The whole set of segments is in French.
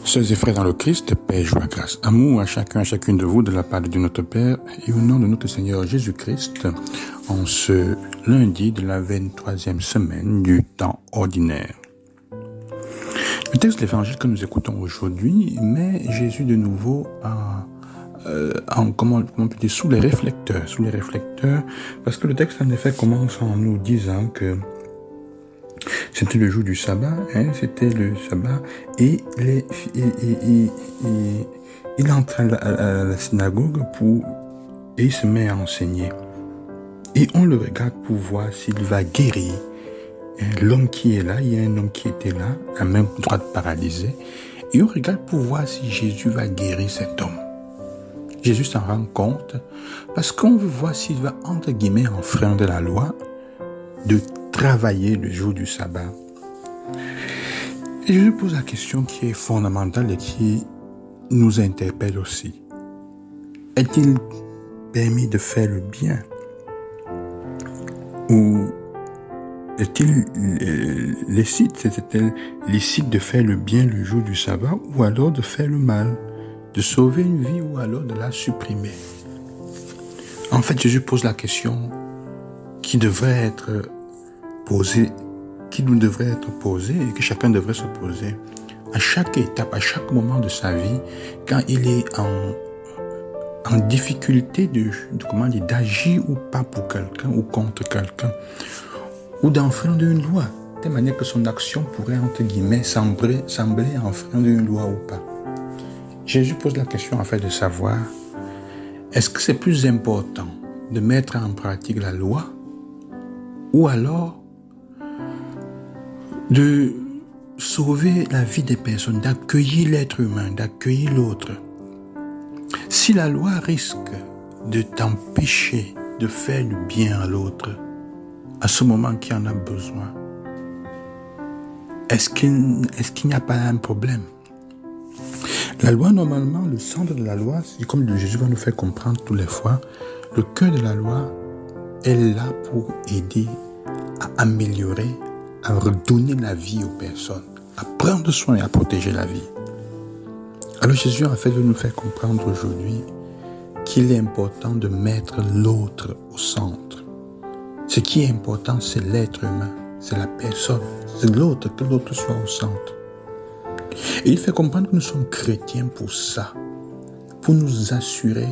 Sœurs et frères dans le Christ, paix, joie, grâce, amour à chacun, à chacune de vous de la part de Dieu notre Père et au nom de notre Seigneur Jésus-Christ, en ce lundi de la 23e semaine du temps ordinaire. Le texte de l'évangile que nous écoutons aujourd'hui met Jésus de nouveau sous les réflecteurs, parce que le texte en effet commence en nous disant que c'était le jour du sabbat, et il entre à la synagogue et il se met à enseigner. Et on le regarde pour voir s'il va guérir l'homme qui est là. Il y a un homme qui était là, la main droite paralysée, et on regarde pour voir si Jésus va guérir cet homme. Jésus s'en rend compte parce qu'on veut voir s'il va, entre guillemets, enfreindre la loi de travailler le jour du sabbat. Et je lui pose la question qui est fondamentale et qui nous interpelle aussi. Est-il permis de faire le bien? Ou est-il licite de faire le bien le jour du sabbat ou alors de faire le mal, de sauver une vie ou alors de la supprimer? En fait, Jésus pose la question qui devrait être posée, qui nous devrait être posée et que chacun devrait se poser à chaque étape, à chaque moment de sa vie, quand il est en difficulté d'agir ou pas pour quelqu'un ou contre quelqu'un, ou d'enfreindre une loi, de manière que son action pourrait, entre guillemets, sembler enfreindre une loi ou pas. Jésus pose la question afin de savoir, est-ce que c'est plus important de mettre en pratique la loi ou alors de sauver la vie des personnes, d'accueillir l'être humain, d'accueillir l'autre? Si la loi risque de t'empêcher de faire du bien à l'autre, à ce moment qui en a besoin, est-ce qu'il n'y a pas un problème? La loi, normalement, le centre de la loi, c'est comme Jésus va nous faire comprendre toutes les fois, le cœur de la loi est là pour aider à améliorer, à redonner la vie aux personnes, à prendre soin et à protéger la vie. Alors Jésus, en fait, veut nous faire comprendre aujourd'hui qu'il est important de mettre l'autre au centre. Ce qui est important, c'est l'être humain, c'est la personne, c'est l'autre, que l'autre soit au centre. Et il fait comprendre que nous sommes chrétiens pour ça, pour nous assurer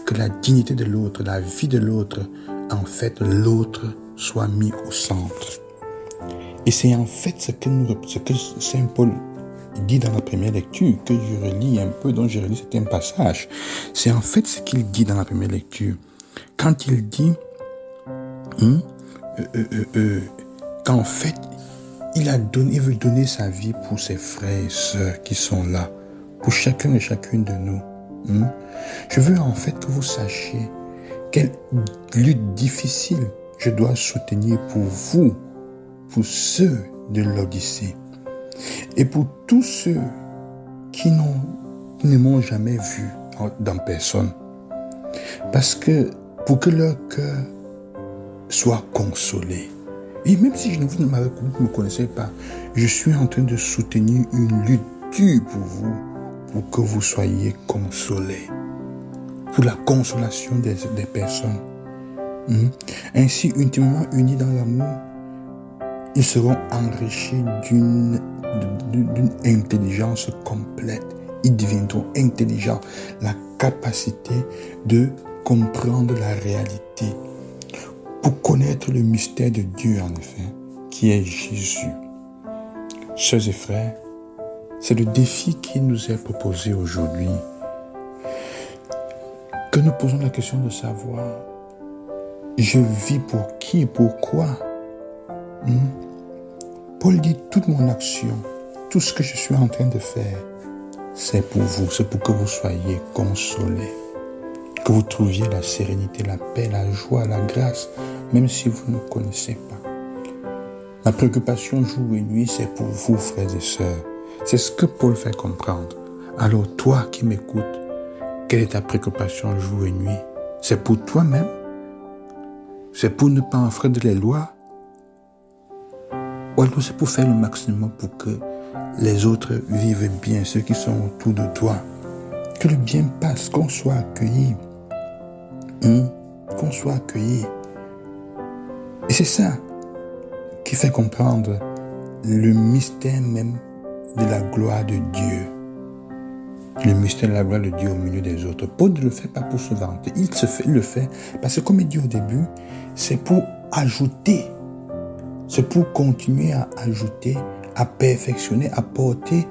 que la dignité de l'autre, la vie de l'autre, en fait, l'autre soit mis au centre. Et c'est en fait ce que Saint Paul dit dans la première lecture, que je relis un peu, dont je relis certains passages. C'est en fait ce qu'il dit dans la première lecture. Quand il dit qu'en fait, il veut donner sa vie pour ses frères et sœurs qui sont là, pour chacun et chacune de nous. Je veux en fait que vous sachiez quelle lutte difficile je dois soutenir pour vous, pour ceux de l'Odyssée, et pour tous ceux qui ne m'ont jamais vu dans personne. Parce que pour que leur cœur soit consolé. Et même si vous ne me connaissez pas, je suis en train de soutenir une lutte dure pour vous, pour que vous soyez consolés. Pour la consolation des personnes. Ainsi, intimement unis dans l'amour, ils seront enrichis d'une intelligence complète. Ils deviendront intelligents, la capacité de comprendre la réalité, pour connaître le mystère de Dieu, en effet, qui est Jésus. Sœurs et frères, c'est le défi qui nous est proposé aujourd'hui. Que nous posons la question de savoir, je vis pour qui et pourquoi? Paul dit, toute mon action, tout ce que je suis en train de faire, c'est pour vous, c'est pour que vous soyez consolés, que vous trouviez la sérénité, la paix, la joie, la grâce, même si vous ne connaissez pas. Ma préoccupation jour et nuit, c'est pour vous, frères et sœurs. C'est ce que Paul fait comprendre. Alors toi qui m'écoutes, quelle est ta préoccupation jour et nuit? C'est pour toi-même? C'est pour ne pas enfreindre les lois? Ou alors c'est pour faire le maximum pour que les autres vivent bien, ceux qui sont autour de toi. Que le bien passe, qu'on soit accueilli. Qu'on soit accueilli. Et c'est ça qui fait comprendre le mystère même de la gloire de Dieu. Le mystère de la gloire de Dieu au milieu des autres. Paul ne le fait pas pour se vanter. Il le fait parce que comme il dit au début, c'est pour ajouter. C'est pour continuer à ajouter, à perfectionner, à porter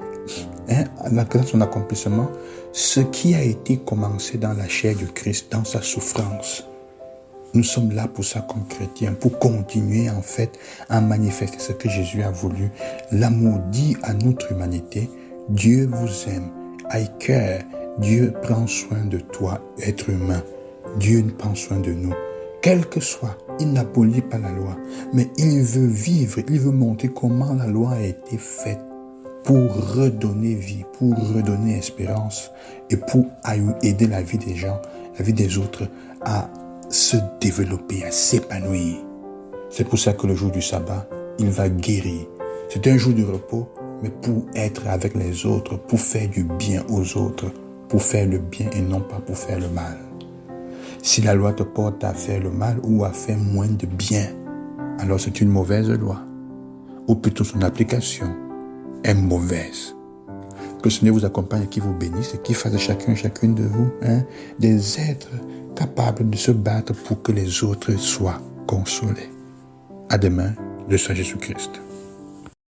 dans son accomplissement ce qui a été commencé dans la chair de Christ, dans sa souffrance. Nous sommes là pour ça comme chrétiens, pour continuer en fait à manifester ce que Jésus a voulu. L'amour dit à notre humanité, Dieu vous aime, aie cœur, Dieu prend soin de toi, être humain. Dieu prend soin de nous. Quel que soit, il n'abolit pas la loi, mais il veut vivre, il veut montrer comment la loi a été faite pour redonner vie, pour redonner espérance et pour aider la vie des gens, la vie des autres à se développer, à s'épanouir. C'est pour ça que le jour du sabbat, il va guérir. C'est un jour de repos, mais pour être avec les autres, pour faire du bien aux autres, pour faire le bien et non pas pour faire le mal. Si la loi te porte à faire le mal ou à faire moins de bien, alors c'est une mauvaise loi. Ou plutôt son application est mauvaise. Que le Seigneur vous accompagne et qu'il vous bénisse et qu'il fasse de chacun et chacune de vous des êtres capables de se battre pour que les autres soient consolés. À demain, le Saint Jésus-Christ.